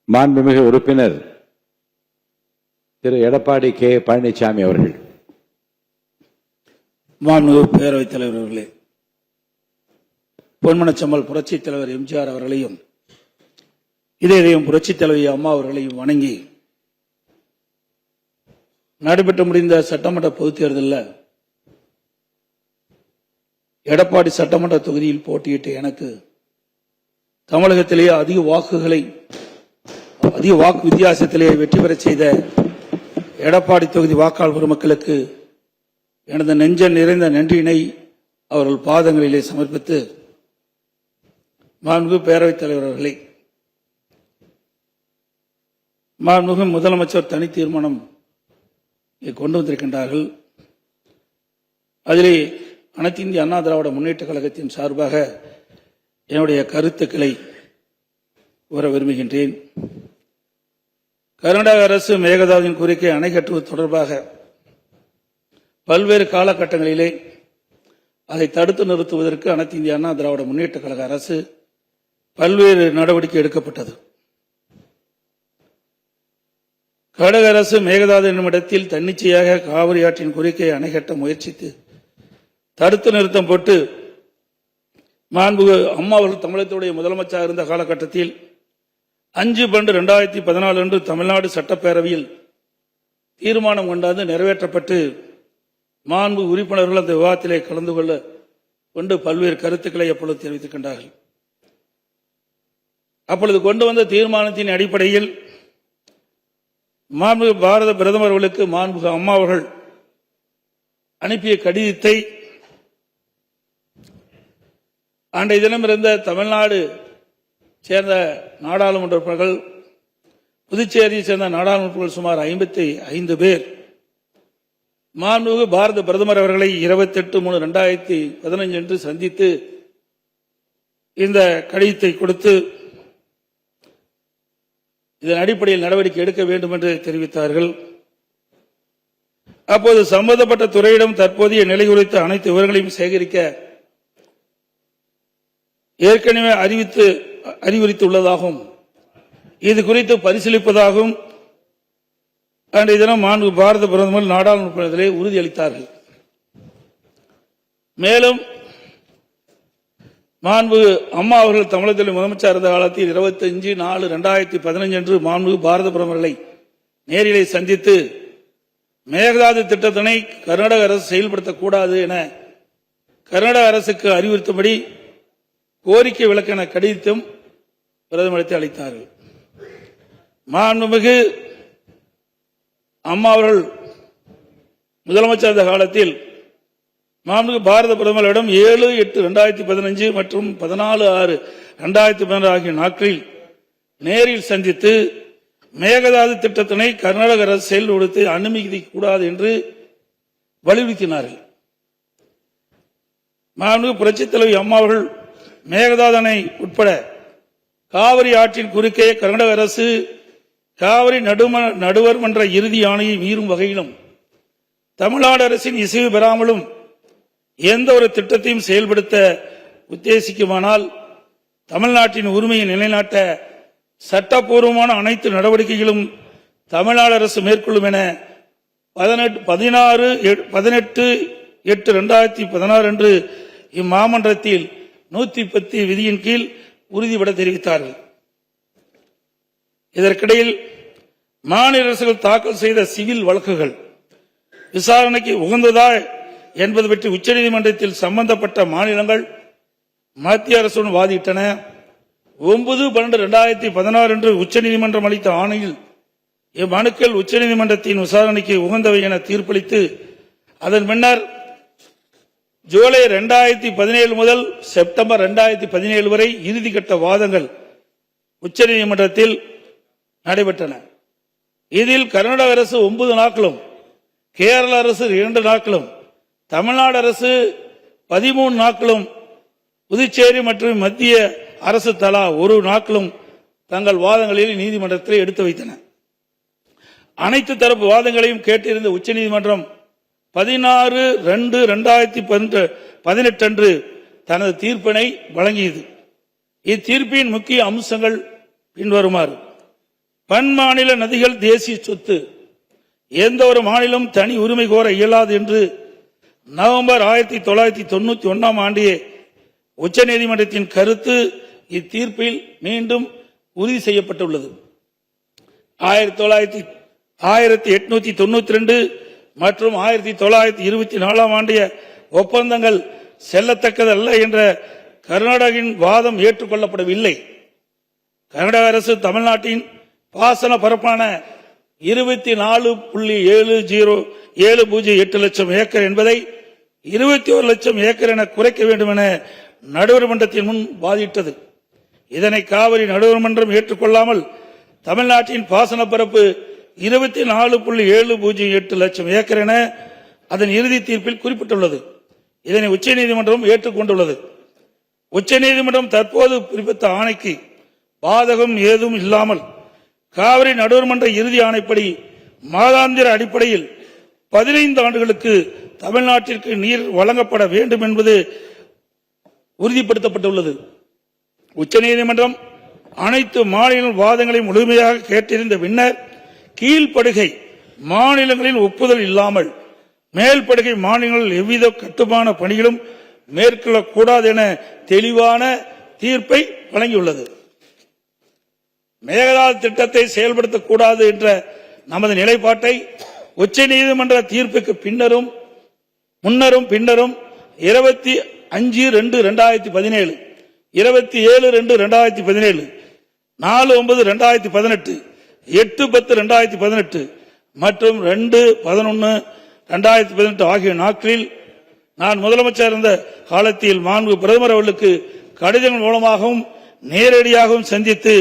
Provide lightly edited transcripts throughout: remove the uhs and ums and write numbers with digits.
மாண்புமிகு உறுப்பினர் திரு எடப்பாடி கே பழனிசாமி அவர்கள். மாண்புமிகு பேரவைத் தலைவர் அவர்களே, பொன்மனச்செம்மல் புரட்சித் தலைவர் எம்ஜிஆர் அவர்களையும் இதயம் புரட்சித் தலைவி அம்மா அவர்களையும் வணங்கி நடைபெற்று முடிந்த சட்டமன்ற பொதுத் தேர்தலில் எடப்பாடி சட்டமன்ற தொகுதியில் போட்டியிட்ட எனக்கு தமிழகத்திலேயே அதிக வாக்கு வித்தியாசத்திலேயே வெற்றி பெற செய்த எடப்பாடி தொகுதி வாக்காளர் பெருமக்களுக்கு எனது நெஞ்ச நிறைந்த நன்றியினை அவர்கள் பாதங்களிலே சமர்ப்பித்து, மாண்புமிகு பேரவைத் தலைவர் அவர்களே, மாண்புமிகு முதலமைச்சர் தனி தீர்மானம் கொண்டு வந்திருக்கின்றார்கள். அதிலே அனைத்து இந்திய அண்ணா திராவிட முன்னேற்ற கழகத்தின் சார்பாக என்னுடைய கருத்துக்களை கூற விரும்புகின்றேன். கர்நாடக அரசு மேகதாதுவின் கோரிக்கை அணை கட்டுவது தொடர்பாக பல்வேறு காலகட்டங்களிலே அதை தடுத்து நிறுத்துவதற்கு அனைத்து இந்திய அண்ணா திராவிட முன்னேற்ற கழக அரசு பல்வேறு நடவடிக்கை எடுக்கப்பட்டது. கர்நாடக அரசு மேகதாது என்னும் இடத்தில் தன்னிச்சையாக காவிரி ஆற்றின் கோரிக்கையை அணை கட்ட முயற்சித்து தடுத்து நிறுத்தம் போட்டு மாண்புமிகு அம்மா அவர்கள் தமிழகத்துடைய முதலமைச்சராக இருந்த காலகட்டத்தில் 5/12/2014 அன்று தமிழ்நாடு சட்டப்பேரவையில் தீர்மானம் கொண்டாந்து நிறைவேற்றப்பட்டு மாண்பு உறுப்பினர்கள் அந்த விவாதத்திலே கலந்து கொண்டு பல்வேறு கருத்துக்களை அப்பொழுது தெரிவித்திருக்கின்றார்கள். அப்பொழுது கொண்டு வந்த தீர்மானத்தின் அடிப்படையில் மாண்புமிகு பாரத பிரதமர் அவர்களுக்கு மாண்புமிகு அம்மா அவர்கள் அனுப்பிய கடிதத்தை அன்றைய தினம் இருந்த தமிழ்நாடு சேர்ந்த நாடாளுமன்ற உறுப்பினர்கள், புதுச்சேரியை சேர்ந்த நாடாளுமன்ற உறுப்பினர்கள் சுமார் 55 பேர் மாண்புமிகு பாரத பிரதமர் அவர்களை 28/3/2015 அன்று சந்தித்து இந்த கடிதத்தை கொடுத்து இதன் அடிப்படையில் நடவடிக்கை எடுக்க வேண்டும் என்று தெரிவித்தார்கள். அப்போது சம்பந்தப்பட்ட துறையிடம் தற்போதைய நிலை குறித்த அனைத்து விவரங்களையும் சேகரிக்க ஏற்கனவே அறிவுறுத்தியுள்ளதாகவும் இது குறித்து பரிசீலிப்பதாகவும் அன்றைய தினம் மாண்பு பாரத பிரதமர் நாடாளுமன்றத்திலே உறுதியளித்தார்கள். மேலும் மாண்பு அம்மா அவர்கள் தமிழகத்தில் முதலமைச்சர் இருந்த காலத்தில் 25/4/2015 அன்று மாண்பு பாரத பிரதமர்களை நேரிலே சந்தித்து மேகதாது திட்டத்தினை கர்நாடக அரசு செயல்படுத்தக்கூடாது என கர்நாடக அரசுக்கு அறிவுறுத்தும்படி கோரிக்கை விளக்கென கடிதம் பிரதமருக்கு அளித்தார்கள். மாண்புமிகு அம்மா அவர்கள் முதலமைச்சர் இருந்த காலத்தில் மாண்புமிகு பாரத பிரதமரிடம் 7/8/2015 மற்றும் 14/6/2016 ஆகிய நாட்களில் நேரில் சந்தித்து மேகதாது திட்டத்தினை கர்நாடக அரசு செயல்படுத்த அனுமதிக்க கூடாது என்று வலியுறுத்தினார்கள். மாண்புமிகு புரட்சித் தலைவி அம்மா அவர்கள் மேகதாது அணை உட்பட காவிரி ஆற்றின் குறுக்கே கர்நாடக அரசு காவிரி நடுவர் மன்ற இறுதி ஆணையை மீறும் வகையிலும் தமிழ்நாடு அரசின் இசைவு பெறாமலும் எந்த ஒரு திட்டத்தையும் செயல்படுத்த உத்தேசிக்குமானால் தமிழ்நாட்டின் உரிமையை நிலைநாட்ட சட்டப்பூர்வமான அனைத்து நடவடிக்கைகளும் தமிழ்நாடு அரசு மேற்கொள்ளும் என 18/8/2016 அன்று இம்மாமன்றத்தில் 110 விதியின் கீழ் உறுதிபட தெரிவித்தார்கள். இதற்கிடையில் மாநில அரசுகள் தாக்கல் செய்த சிவில் வழக்குகள் விசாரணைக்கு உகந்ததா என்பது பற்றி உச்சநீதிமன்றத்தில் சம்பந்தப்பட்ட மாநிலங்கள் மத்திய அரசுடன் வாதிட்டன. 9/12/2016 அன்று உச்சநீதிமன்றம் அளித்த ஆணையில் இம்மனுக்கள் உச்சநீதிமன்றத்தின் விசாரணைக்கு உகந்தவை என தீர்ப்பளித்து அதன் பின்னர் ஜூலை 2017 முதல் செப்டம்பர் 2017 வரை இறுதிக்கட்ட வாதங்கள் உச்சநீதிமன்றத்தில் நடைபெற்றன. இதில் கர்நாடக அரசு 9 நாட்களும், கேரள அரசு 2 நாட்களும், தமிழ்நாடு அரசு 13 நாட்களும், புதுச்சேரி மற்றும் மத்திய அரசு தலா 1 நாட்களும் தங்கள் வாதங்களில் நீதிமன்றத்தில் எடுத்து வைத்தன. அனைத்து தரப்பு வாதங்களையும் கேட்டிருந்த உச்சநீதிமன்றம் 16/2/2018 அன்று தனது தீர்ப்பினை வழங்கியது. இத்தீர்ப்பின் முக்கிய அம்சங்கள் பின்வருமாறு: பன்மாநில நதிகள் தேசிய சொத்து, எந்த ஒரு மாநிலம் தனி உரிமை கோர இயலாது என்று நவம்பர் 1991 ஆண்டிய உச்சநீதிமன்றத்தின் கருத்து இத்தீர்ப்பில் மீண்டும் உறுதி செய்யப்பட்டுள்ளது. 1892 மற்றும் 1924 ஆண்டிய ஒப்பந்தங்கள் செல்லத்தக்கதல்ல என்ற கர்நாடகின் வாதம் ஏற்றுக்கொள்ளப்படவில்லை. கர்நாடக அரசு தமிழ்நாட்டின் பாசன பரப்பான 24.708 லட்சம் ஏக்கர் என்பதை 21 லட்சம் ஏக்கர் என குறைக்க வேண்டும் என நடுவர் மன்றத்தின் முன் வாதிட்டது. இதனை காவிரி நடுவர் மன்றம் ஏற்றுக்கொள்ளாமல் தமிழ்நாட்டின் பாசன பரப்பு 24.708 லட்சம் ஏக்கர் என அதன் இறுதி தீர்ப்பில் குறிப்பிட்டுள்ளது. இதனை உச்சநீதிமன்றம் ஏற்றுக்கொண்டுள்ளது. உச்சநீதிமன்றம் தற்போது பிறப்பித்த ஆணைக்கு பாதகம் ஏதும் இல்லாமல் காவிரி நடுவர் மன்ற இறுதி ஆணைப்படி மாதாந்திர அடிப்படையில் 15 ஆண்டுகளுக்கு தமிழ்நாட்டிற்கு நீர் வழங்கப்பட வேண்டும் என்பது உறுதிப்படுத்தப்பட்டுள்ளது. உச்சநீதிமன்றம் அனைத்து மாநில வாதங்களை முழுமையாக கேட்டிருந்த பின்னர் கீழ்ப்படுகை மாநிலங்களின் ஒப்புதல் இல்லாமல் மேல்படுகை மாநிலங்களில் எவ்வித கட்டுமான பணிகளும் மேற்கொள்ளக்கூடாது என தெளிவான தீர்ப்பை வழங்கியுள்ளது. மேகதாது திட்டத்தை செயல்படுத்தக்கூடாது என்ற நமது நிலைப்பாட்டை உச்சநீதிமன்ற தீர்ப்புக்கு முன்னரும் பின்னரும் 25/2/2017, 27/2/2017, 4/9/2018, 8/10/2018 மற்றும் 2/11/2018 ஆகிய நாட்களில் நான் முதலமைச்சர் இருந்த காலத்தில் மாண்பு பிரதமர் அவர்களுக்கு கடிதங்கள் மூலமாகவும் நேரடியாகவும் சந்தித்து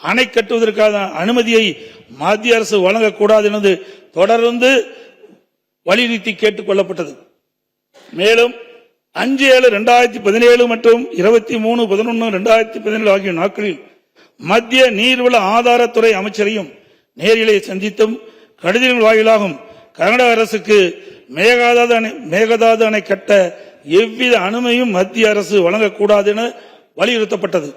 அணை கட்டுவதற்கான அனுமதியை மத்திய அரசு வழங்கக்கூடாது என்று தொடர்ந்து வலியுறுத்தி கேட்டுக் கொள்ளப்பட்டது. மேலும் 5/7/2017 மற்றும் 23/11/2017 ஆகிய நாட்களில் மத்திய நீர்வள ஆதாரத்துறை அமைச்சரையும் நேரிலே சந்தித்தும் கடிதங்கள் வாயிலாகவும் கர்நாடக அரசுக்கு மேகதாது அணை கட்ட எவ்வித அனுமதியும் மத்திய அரசு வழங்கக்கூடாது என வலியுறுத்தப்பட்டது.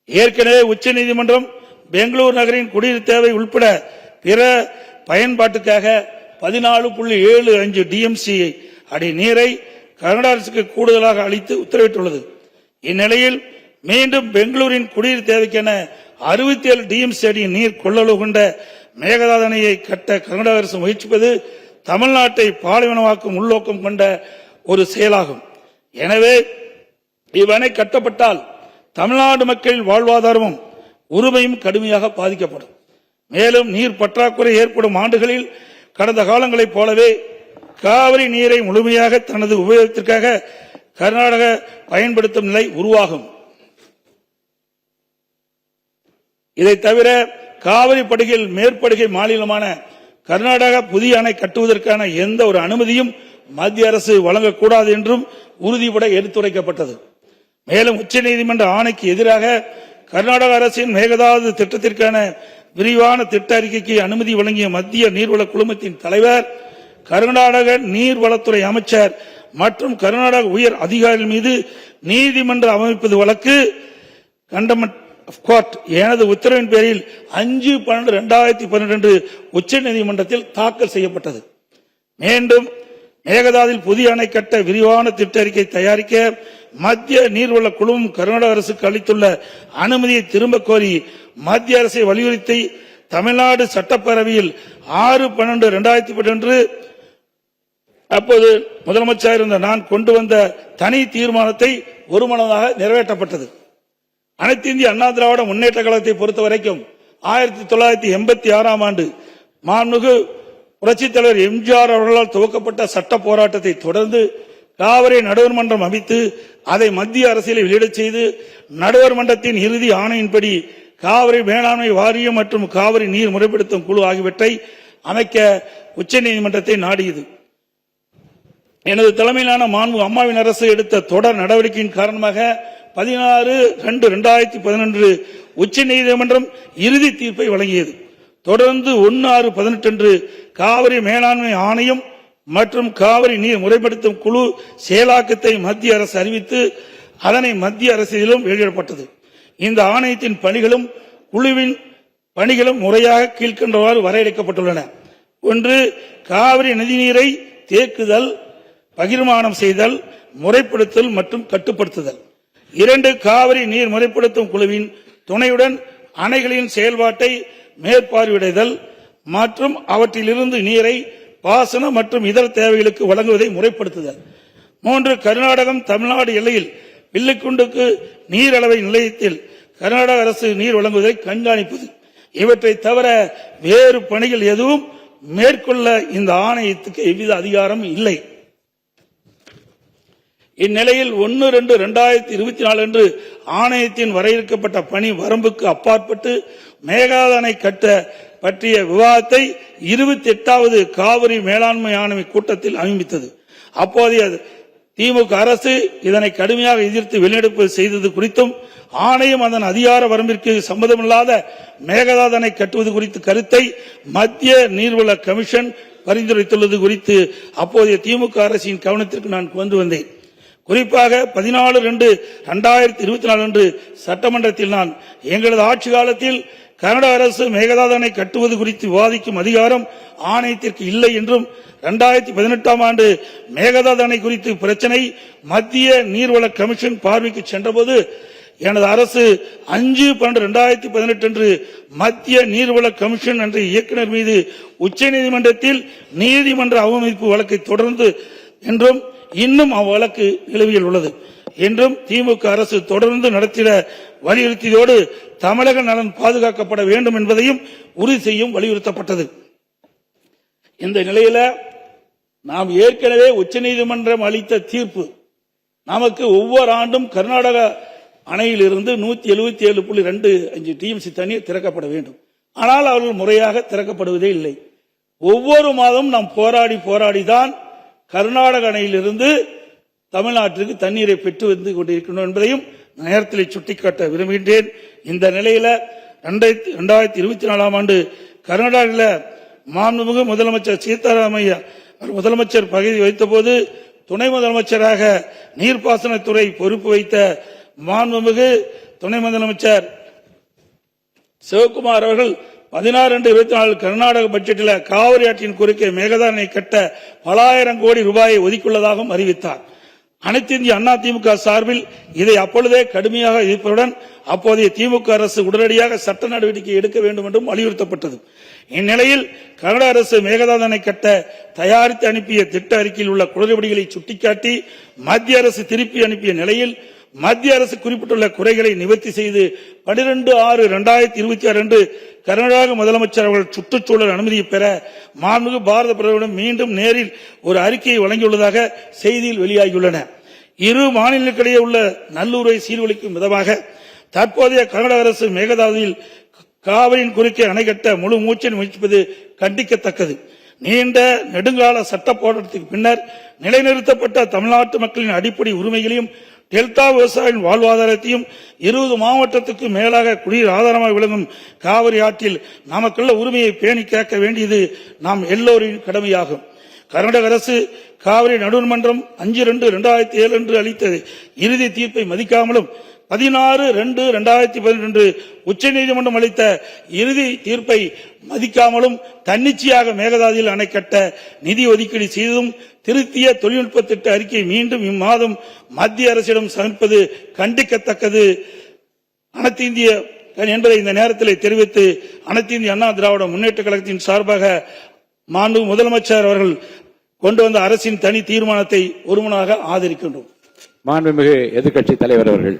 ஏற்கனவே உச்சநீதிமன்றம் பெங்களூரு நகரின் குடிநீர் தேவை உட்பட பிற பயன்பாட்டுக்காக 14.75 டிஎம்சி அடி நீரை கர்நாடக அரசுக்கு கூடுதலாக அளித்து உத்தரவிட்டுள்ளது. இந்நிலையில் மீண்டும் பெங்களூரின் குடிநீர் தேவைக்கென 67 டிஎம்சி அடி நீர் கொள்ளளவு கொண்ட மேகதாது அணையை கட்ட கர்நாடக அரசு முயற்சிப்பது தமிழ்நாட்டை பாலைவனமாக்கும் உள்நோக்கம் கொண்ட ஒரு செயலாகும். எனவே இவ்வணை கட்டப்பட்டால் தமிழ்நாடு மக்களின் வாழ்வாதாரமும் உரிமையும் கடுமையாக பாதிக்கப்படும். மேலும் நீர் பற்றாக்குறை ஏற்படும் ஆண்டுகளில் கடந்த காலங்களைப் போலவே காவிரி நீரை முழுமையாக தனது உபயோகத்திற்காக கர்நாடக பயன்படுத்தும் நிலை உருவாகும். இதை தவிர காவிரி படுகையில் மேற்படுகை மாநிலமான கர்நாடகா புதிய அணை கட்டுவதற்கான எந்த ஒரு அனுமதியும் மத்திய அரசு வழங்கக்கூடாது என்றும் உறுதிபட எடுத்துரைக்கப்பட்டது. மேலும் உச்சநீதிமன்ற ஆணைக்கு எதிராக கர்நாடக அரசின் மேகதாது திட்டத்திற்கான விரிவான திட்ட அறிக்கைக்கு அனுமதி வழங்கிய மத்திய நீர்வள குழுமத்தின் தலைவர், கர்நாடக நீர்வளத்துறை அமைச்சர் மற்றும் கர்நாடக உயர் அதிகாரிகள் மீது நீதிமன்ற அமைப்பது வழக்கு கண்டெம்ப்ட் ஆஃப் கோர்ட் எனது உத்தரவின் பேரில் 5/12/2012 உச்சநீதிமன்றத்தில் தாக்கல் செய்யப்பட்டது. மீண்டும் மேகதாதில் புதிய அணை கட்ட விரிவான திட்ட அறிக்கை தயாரிக்க மத்திய நீர்வள குழுமம் கர்நாடக அரசுக்கு அளித்துள்ள அனுமதியை திரும்ப கோரி மத்திய அரசை வலியுறுத்தி தமிழ்நாடு சட்டப்பேரவையில் 6/12/2012 அப்போது முதலமைச்சர் இருந்த நான் கொண்டு வந்த தனி தீர்மானத்தை ஒருமனதாக நிறைவேற்றப்பட்டது. அனைத்து இந்திய அண்ணா திராவிட முன்னேற்ற கழகத்தை பொறுத்தவரைக்கும் 1986 ஆண்டு மாண்புமிகு புரட்சித் தலைவர் எம்ஜிஆர் அவர்களால் துவக்கப்பட்ட சட்ட போராட்டத்தை தொடர்ந்து காவிரி நடுவர் மன்றம் அமைத்து அதை மத்திய அரசியலை வெளியிடச் செய்து நடுவர் மன்றத்தின் இறுதி ஆணையின்படி காவிரி மேலாண்மை வாரியம் மற்றும் காவிரி நீர் முறைப்படுத்தும் குழு ஆகியவற்றை அமைக்க உச்சநீதிமன்றத்தை நாடியது. எனது தலைமையிலான மாண்பு அம்மாவின் அரசு எடுத்த தொடர் நடவடிக்கையின் காரணமாக 16/2/2011 உச்சநீதிமன்றம் இறுதி தீர்ப்பை வழங்கியது. தொடர்ந்து 1/6/18 அன்று காவிரி மேலாண்மை ஆணையம் மற்றும் காவிரி நீர் முறைப்படுத்தும் குழு செயலாக்கத்தை மத்திய அரசு அறிவித்து அதனை மத்திய அரசிலும் வெளியிடப்பட்டது. இந்த ஆணையத்தின் பணிகளும் குழுவின் பணிகளும் முறையாக கீழ்கண்டவாறு வரையறுக்கப்பட்டுள்ளன. 1. காவிரி நதிநீரை தேக்குதல், பகிர்மானம் செய்தல், முறைப்படுத்தல் மற்றும் கட்டுப்படுத்துதல். 2. காவிரி நீர் முறைப்படுத்தும் குழுவின் துணையுடன் அணைகளின் செயல்பாட்டை மேற்பார்வையிடுதல் மற்றும் அவற்றிலிருந்து நீரை பாசன மற்றும் இதர தேவைகளுக்கு வழங்குவதை முறைப்படுத்துதல். 3. கர்நாடகம் தமிழ்நாடு எல்லையில் வில்லுக்குண்டுக்கு நீர் அளவை நிலையத்தில் கர்நாடக அரசு நீர் வழங்குவதை கண்காணிப்பது. இவற்றை தவிர வேறு பணிகள் எதுவும் மேற்கொள்ள இந்த ஆணையத்துக்கு எவ்வித அதிகாரம் இல்லை. இந்நிலையில் 1/2/2024 அன்று ஆணையத்தின் வரையறுக்கப்பட்ட பணி வரம்புக்கு அப்பாற்பட்டு மேகதாது அணை கட்ட பற்றிய விவாதத்தை 28வது காவிரி மேலாண்மை ஆணைய கூட்டத்தில் அமைத்தது. அப்போதைய திமுக அரசு இதனை கடுமையாக எதிர்த்து வெளிநடப்பு செய்தது குறித்தும் ஆணையம் அதன் அதிகார வரம்பிற்கு சம்பந்தமில்லாத மேகதாது அணை கட்டுவது குறித்த கருத்தை மத்திய நீர்வள கமிஷன் பரிந்துரைத்துள்ளது குறித்து அப்போதைய திமுக அரசின் கவனத்திற்கு நான் கொண்டு வந்தேன். குறிப்பாக 14/2/2024 அன்று சட்டமன்றத்தில் நான் எங்களது ஆட்சி காலத்தில் கர்நாடக அரசு மேகதாது அணை கட்டுவது குறித்து விவாதிக்கும் அதிகாரம் ஆணையத்திற்கு இல்லை என்றும் 2018ஆம் ஆண்டு மேகதாது அணை குறித்து பிரச்சனை மத்திய நீர்வள கமிஷன் பார்வைக்கு சென்றபோது எனது அரசு 5/12/2018 அன்று மத்திய நீர்வள கமிஷன் என்ற இயக்குநர் மீது உச்சநீதிமன்றத்தில் நீதிமன்ற அவமதிப்பு வழக்கை தொடர்ந்து என்றும் இன்னும் அவ்வழக்கு நிலுவையில் உள்ளது என்றும் திமுக அரசு தொடர்ந்து நடத்திட வலியுறுத்தியதோடு தமிழக நலன் பாதுகாக்கப்பட வேண்டும் என்பதையும் உறுதி செய்யும் வலியுறுத்தப்பட்டது. இந்த நிலையில நாம் ஏற்கனவே உச்சநீதிமன்றம் அளித்த தீர்ப்பு நமக்கு ஒவ்வொரு ஆண்டும் கர்நாடக அணையிலிருந்து 177.25 டிஎம்சி தண்ணீர் திறக்கப்பட வேண்டும். ஆனால் அவர்கள் முறையாக திறக்கப்படுவதே இல்லை. ஒவ்வொரு மாதம் நாம் போராடிதான் கர்நாடக அணையிலிருந்து தமிழ்நாட்டிற்கு தண்ணீரை பெற்று வந்து கொண்டிருக்கணும் என்பதையும் நேரத்தில் சுட்டிக்காட்ட விரும்புகின்றேன். இந்த நிலையில 2024ஆம் ஆண்டு கர்நாடகாவில் மாண்புமிகு முதலமைச்சர் சீதாராமையா முதலமைச்சர் பதவி வைத்தபோது துணை முதலமைச்சராக நீர்ப்பாசனத்துறை பொறுப்பு வைத்த மாண்புமிகு துணை முதலமைச்சர் சிவகுமார் அவர்கள் 16/2/24 கர்நாடக பட்ஜெட்டில் காவிரி ஆற்றின் குறுக்கே மேகதாது அணை கட்ட பல ஆயிரம் கோடி ரூபாயை ஒதுக்கியுள்ளதாகவும் அறிவித்தார். அனைத்து இந்திய அண்ணா திமுக சார்பில் இதை அப்பொழுதே கடுமையாக எதிர்ப்பதுடன் அப்போதைய திமுக அரசு உடனடியாக சட்ட நடவடிக்கை எடுக்க வேண்டும் என்றும் வலியுறுத்தப்பட்டது. இந்நிலையில் கர்நாடக அரசு மேகதாது அணை கட்ட தயாரித்து அனுப்பிய திட்ட அறிக்கையில் உள்ள குளறுபடிகளை சுட்டிக்காட்டி மத்திய அரசு திருப்பி அனுப்பிய நிலையில் மத்திய அரசு குறிப்பிட்டுள்ள குறைகளை நிவர்த்தி செய்து 12/6/2026 அன்று கர்நாடக முதலமைச்சர் அவர்கள் சுற்றுச்சூழல் அனுமதியை பெற மாண்புமிகு பாரத பிரதமரிடம் மீண்டும் நேரில் ஒரு அறிக்கையை வழங்கியுள்ளதாக செய்தியில் வெளியாகியுள்ளன. இரு மாநிலங்களுக்கிடையே உள்ள நல்லுறவை சீர்குலைக்கும் விதமாக தற்போதைய கர்நாடக அரசு மேகதாதுவில் காவிரியின் குறுக்கே அணை கட்ட முழு மூச்சை முயற்சிப்பது கண்டிக்கத்தக்கது. நீண்ட நெடுங்கால சட்ட போராட்டத்துக்கு பின்னர் நிலைநிறுத்தப்பட்ட தமிழ்நாட்டு மக்களின் அடிப்படை உரிமைகளையும் டெல்டா விவசாயிகளின் வாழ்வாதாரத்தையும் 20 மாவட்டத்துக்கு மேலாக குடிநீர் ஆதாரமாக விளங்கும் காவிரி ஆற்றில் நமக்குள்ள உரிமையை பேணி காக்க வேண்டியது நாம் எல்லோரின் கடமையாகும். கர்நாடக அரசு காவிரி நடுவர்மன்றம் 5/2/2007 அன்று அளித்த இறுதி தீர்ப்பை மதிக்காமலும் 16/2/2018 உச்சநீதிமன்றம் அளித்த இறுதி தீர்ப்பை மதிக்காமலும் தன்னிச்சையாக மேகதாதுவில் அணை கட்ட நிதி ஒதுக்கீடு செய்ததும் திருத்திய தொழில்நுட்ப திட்ட அறிக்கை மீண்டும் இம்மாதம் மத்திய அரசிடம் சமர்ப்பது கண்டிக்கத்தக்கது அனைத்து இந்திய என்பதை இந்த நேரத்தில் தெரிவித்து அனைத்து இந்திய அண்ணா திராவிட முன்னேற்ற கழகத்தின் சார்பாக மாண்பு முதலமைச்சர் அவர்கள் கொண்டு வந்த அரசின் தனி தீர்மானத்தை ஒருமனாக ஆதரிக்கின்றோம். மாண்புமிகு எதிர்க்கட்சி தலைவர் அவர்கள்.